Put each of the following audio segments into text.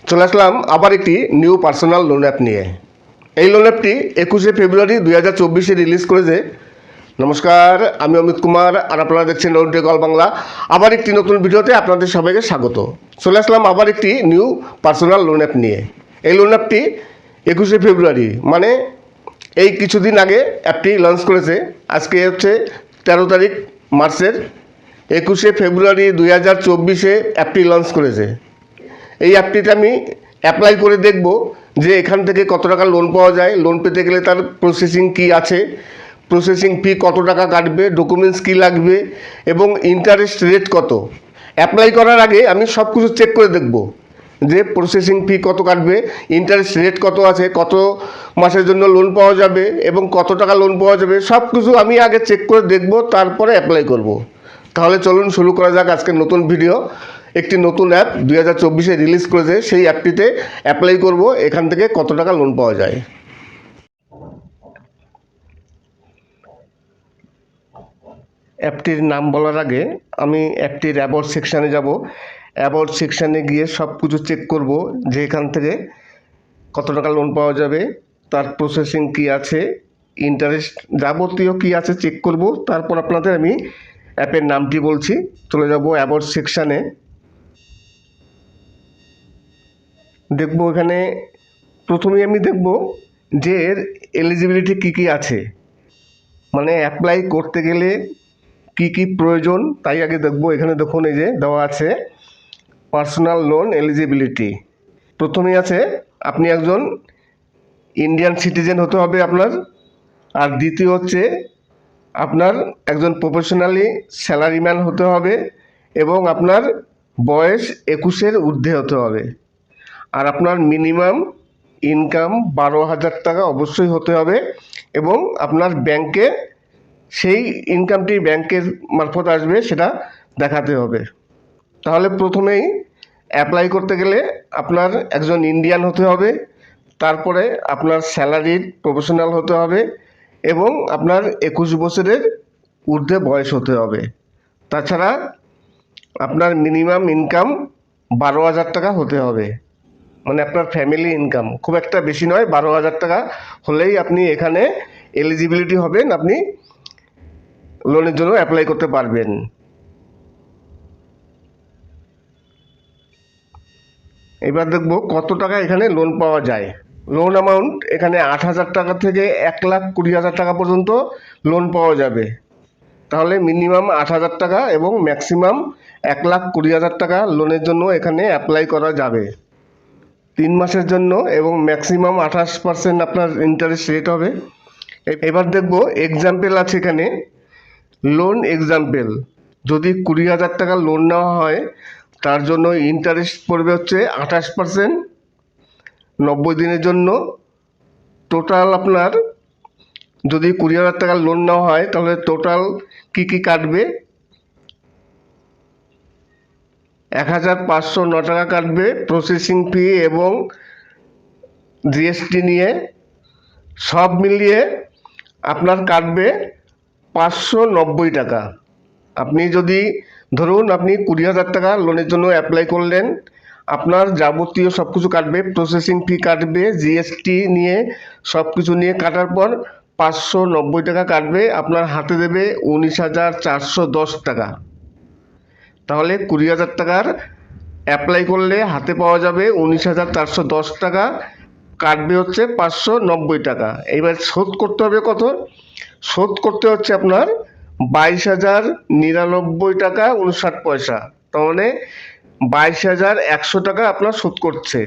চলে আসলাম আবার একটি নিউ পার্সোনাল লোন অ্যাপ নিয়ে। এই লোন অ্যাপটি 21শে ফেব্রুয়ারি 2024-এ রিলিজ করেছে। নমস্কার, আমি অমিত কুমার আর আপনারা দেখছেন লোন টেক অল বাংলা। আবার একটি নতুন ভিডিওতে আপনাদের সবাইকে স্বাগত। চলে আসলাম আবার একটি নিউ পার্সোনাল লোন অ্যাপ নিয়ে। এই লোন অ্যাপটি 21শে ফেব্রুয়ারি মানে এই কিছুদিন আগে অ্যাপটি লঞ্চ করেছে। আজকে হচ্ছে 13 তারিখ মার্চের। 21শে ফেব্রুয়ারি 2024-এ অ্যাপটি লঞ্চ করেছে। এই অ্যাপটিতে আমি অ্যাপ্লাই করে দেখব যে এখান থেকে কত টাকা লোন পাওয়া যায়, লোন পেতে গেলে তার প্রসেসিং কী আছে, প্রসেসিং ফি কত টাকা কাটবে, ডকুমেন্টস কী লাগবে এবং ইন্টারেস্ট রেট কত। অ্যাপ্লাই করার আগে আমি সব কিছু চেক করে দেখব যে প্রসেসিং ফি কত কাটবে, ইন্টারেস্ট রেট কত আছে, কত মাসের জন্য লোন পাওয়া যাবে এবং কত টাকা লোন পাওয়া যাবে, সব কিছু আমি আগে চেক করে দেখব, তারপরে অ্যাপ্লাই করব। তাহলে চলুন শুরু করা যাক আজকের নতুন ভিডিও। একটি নতুন অ্যাপ 2024-এ রিলিজ করেছে, সেই অ্যাপটিতে অ্যাপ্লাই করব এখান থেকে কত টাকা লোন পাওয়া যায়। অ্যাপটির নাম বলার আগে আমি অ্যাপটির অ্যাবাউট সেকশানে যাব। অ্যাবাউট সেকশানে গিয়ে সব কিছু চেক করব যে এখান থেকে কত টাকা লোন পাওয়া যাবে, তার প্রসেসিং কী আছে, ইন্টারেস্ট যাবতীয় কী আছে চেক করব। তারপর আপনাদের আমি অ্যাপের নামটি বলছি। চলে যাব অ্যাবাউট সেকশানে। দেখব এখানে প্রথমেই আমি দেখব যে এর এলিজিবিলিটি কী কী আছে, মানে অ্যাপ্লাই করতে গেলে কি কি প্রয়োজন তাই আগে দেখব। এখানে দেখুন এই যে দেওয়া আছে পার্সোনাল লোন এলিজিবিলিটি। প্রথমেই আছে আপনি একজন ইন্ডিয়ান সিটিজেন হতে হবে আপনার, আর দ্বিতীয় হচ্ছে আপনার একজন প্রফেশনালি স্যালারিম্যান হতে হবে এবং আপনার বয়স 21-এর ঊর্ধ্বে হতে হবে, আর আপনার মিনিমাম ইনকাম 12,000 টাকা অবশ্যই হতে হবে এবং আপনার ব্যাংকে সেই ইনকামটি ব্যাংকের মারফত আসবে সেটা দেখাতে হবে। তাহলে প্রথমেই অ্যাপ্লাই করতে গেলে আপনার একজন ইন্ডিয়ান হতে হবে, তারপরে আপনার স্যালারিড প্রফেশনাল হতে হবে এবং আপনার 21 বছরের ঊর্ধ্বে বয়স হতে হবে। তাছাড়া আপনার মিনিমাম ইনকাম 12,000 টাকা হতে হবে, মানে আপনার ফ্যামিলি ইনকাম খুব একটা বেশি নয়, 12,000 টাকা হলেই আপনি এখানে এলিজিবিলিটি হবেন, আপনি লোনের জন্য অ্যাপ্লাই করতে পারবেন। এবার দেখব কত টাকা এখানে লোন পাওয়া যায়। লোন অ্যামাউন্ট এখানে 8,000 টাকা থেকে 1,20,000 টাকা পর্যন্ত লোন পাওয়া যাবে। তাহলে মিনিমাম 8,000 টাকা এবং ম্যাক্সিমাম 1,20,000 টাকা লোনের জন্য এখানে অ্যাপ্লাই করা যাবে 3 মাসের জন্য এবং ম্যাক্সিমাম 28% আপনার ইন্টারেস্ট রেট হবে। এবার দেখব এক্সাম্পল আছে এখানে, লোন এক্সাম্পল। যদি 20,000 টাকা লোন নেওয়া হয় তার জন্য ইন্টারেস্ট পড়বে হচ্ছে 28% 90 দিনের জন্য। টোটাল আপনার যদি 20,000 টাকা লোন নেওয়া হয় তাহলে টোটাল কী কী কাটবে, 1,509 টাকা কাটবে প্রসেসিং ফি এবং জিএসটি নিয়ে, সব মিলিয়ে আপনার কাটবে 590 টাকা। আপনি যদি ধরুন আপনি 20,000 টাকা লোনের জন্য অ্যাপ্লাই করলেন, আপনার যাবতীয় সব কিছু কাটবে, প্রসেসিং ফি কাটবে, জিএসটি নিয়ে সব কিছু নিয়ে কাটার পর 590 টাকা কাটবে, আপনার হাতে দেবে 19,410 টাকা। তাহলে 20,000 টাকার অ্যাপ্লাই করলে হাতে পাওয়া যাবে 19,410 টাকা, কাটবে হচ্ছে 590 টাকা। এবার শোধ করতে হবে কত, শোধ করতে হচ্ছে আপনার 22,099 টাকা 59 পয়সা। তার মানে 22,100 টাকা আপনার শোধ করছে,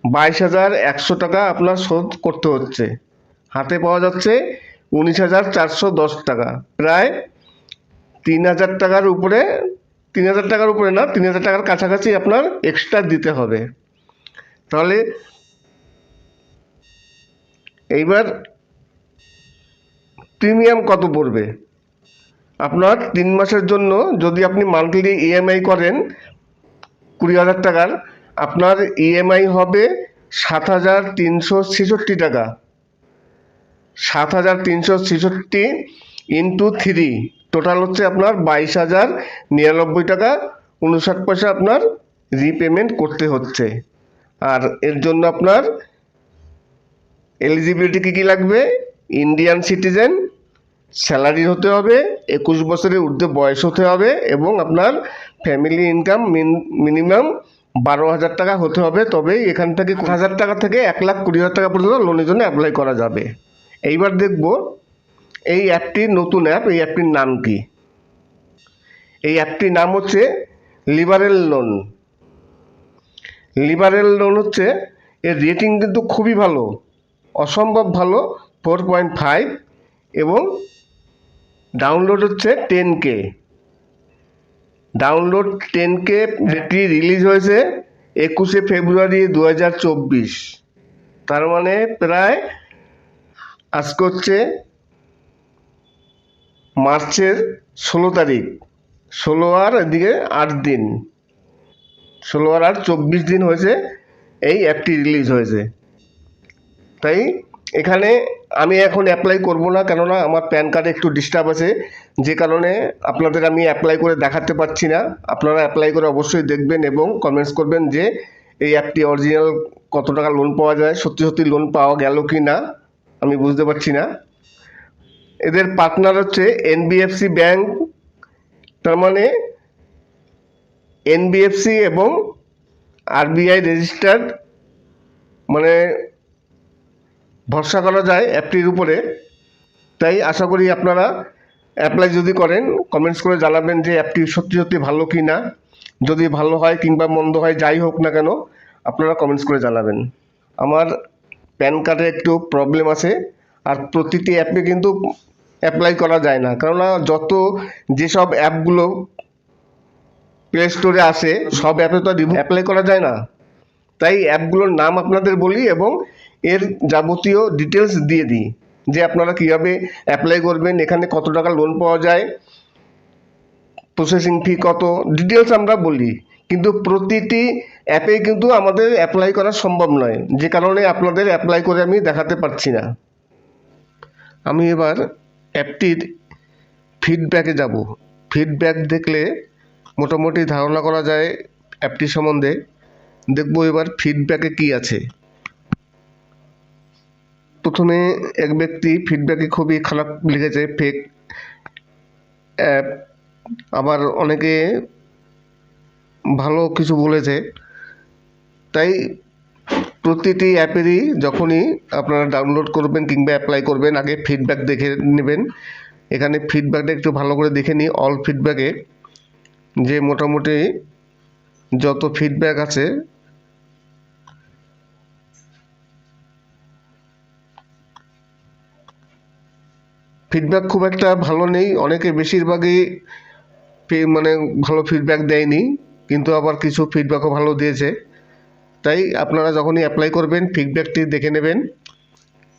22,100 টাকা আপনার শোধ করতে হচ্ছে। হাতে পাওয়া যাচ্ছে 19,410 টাকা, প্রায় 3,000 টাকার উপরে, 3,000 টাকার উপরে না, 3,000 টাকার কাছাকাছি আপনার এক্সট্রা দিতে হবে। তাহলে এইবার প্রিমিয়াম কত পড়বে আপনার 3 মাসের জন্য, যদি আপনি মান্থলি ইএমআই করেন 20,000 টাকার, আপনার ইএমআই হবে 7,366 টাকা। 7,366 ইন্টু 3 টোটাল হচ্ছে আপনার 22,099 টাকা 59 পয়সা আপনার রিপেমেন্ট করতে হচ্ছে। আর এর জন্য আপনার এলিজিবিলিটি কী কী লাগবে? ইন্ডিয়ান সিটিজেন, স্যালারি হতে হবে, 21 বছরের ঊর্ধ্বে বয়স হতে হবে এবং আপনার ফ্যামিলি ইনকাম মিনিমাম 12,000 টাকা হতে হবে। তবেই এখান থেকে 1,000 টাকা থেকে 1,20,000 টাকা পর্যন্ত লোনের জন্য অ্যাপ্লাই করা যাবে। এইবার দেখব এই অ্যাপটির নতুন অ্যাপ, এই অ্যাপটির নাম কি? এই অ্যাপটির নাম হচ্ছে লিবারেল লোন। লিবারেল লোন হচ্ছে, এর রেটিং কিন্তু খুবই ভালো, অসম্ভব ভালো, 4.5 এবং ডাউনলোড হচ্ছে 10K। Download 10K। এটি রিলিজ হয়েছে 21শে ফেব্রুয়ারি 2024। তার মানে প্রায় আজকে হচ্ছে মার্চের 16 তারিখ, 16 আর এদিকে 8 দিন, 16 আর 24 দিন হয়েছে এই অ্যাপটি রিলিজ হয়েছে। তাই এখানে আমি এখন অ্যাপ্লাই করব না, কেননা আমার প্যান কার্ডে একটু ডিস্টার্ব আছে, যে কারণে আপনাদের আমি অ্যাপ্লাই করে দেখাতে পারছি না। আপনারা অ্যাপ্লাই করে অবশ্যই দেখবেন এবং কমেন্টস করবেন যে এই অ্যাপটি অরিজিনাল কত টাকা লোন পাওয়া যায়, সত্যি সত্যি লোন পাওয়া গেল কি না আমি বুঝতে পারছি না। এদের পার্টনার হচ্ছে এনবিএফসি ব্যাংক, তার মানে এনবিএফসি এবং আরবিআই রেজিস্টার্ড, মানে ভরসা করা যায় অ্যাপটির উপরে। তাই আশা করি আপনারা অ্যাপ্লাই যদি করেন কমেন্টস করে জানাবেন যে অ্যাপটি সত্যি সত্যি ভালো কি না। যদি ভালো হয় কিংবা মন্দ হয়, যাই হোক না কেন, আপনারা কমেন্টস করে জানাবেন। আমার প্যান কার্ডে একটু প্রবলেম আছে, আর প্রতিটি অ্যাপে কিন্তু অ্যাপ্লাই করা যায় না, কেননা যেসব অ্যাপগুলো প্লে স্টোরে আসে সব অ্যাপে তো অ্যাপ্লাই করা যায় না। তাই অ্যাপগুলোর নাম আপনাদের বলি এবং এর যাবতীয় ডিটেলস দিয়ে দিই, যে আপনারা কীভাবে অ্যাপ্লাই করবেন, এখানে কত টাকা লোন পাওয়া যায়, প্রসেসিং ফি কত, ডিটেলস আমরা বলি। কিন্তু প্রতিটি অ্যাপেই কিন্তু আমাদের অ্যাপ্লাই করা সম্ভব নয়, যে কারণে আপনাদের অ্যাপ্লাই করে আমি দেখাতে পারছি না। আমি এবার অ্যাপটির ফিডব্যাকে যাব। ফিডব্যাক দেখলে মোটামুটি ধারণা করা যায় অ্যাপটি সম্বন্ধে। দেখব এবার ফিডব্যাকে কি আছে। প্রথমে এক ব্যক্তি ফিডব্যাকে খুবই খারাপ লিখেছে, ফেক অ্যাপ। আবার অনেকে ভালো কিছু বলেছে। তাই প্রতিটি অ্যাপেরই যখনই আপনারা ডাউনলোড করবেন কিংবা অ্যাপ্লাই করবেন, আগে ফিডব্যাক দেখে নেবেন। এখানে ফিডব্যাকটা একটু ভালো করে দেখে নিই। অল ফিডব্যাকে যে মোটামুটি যত ফিডব্যাক আছে, ফিডব্যাক খুব একটা ভালো নেই। অনেকে বেশিরভাগই মানে ভালো ফিডব্যাক দেয়নি, কিন্তু আবার কিছু ফিডব্যাকও ভালো দিয়েছে। তাই আপনারা যখনই অ্যাপ্লাই করবেন ফিডব্যাকটি দেখে নেবেন।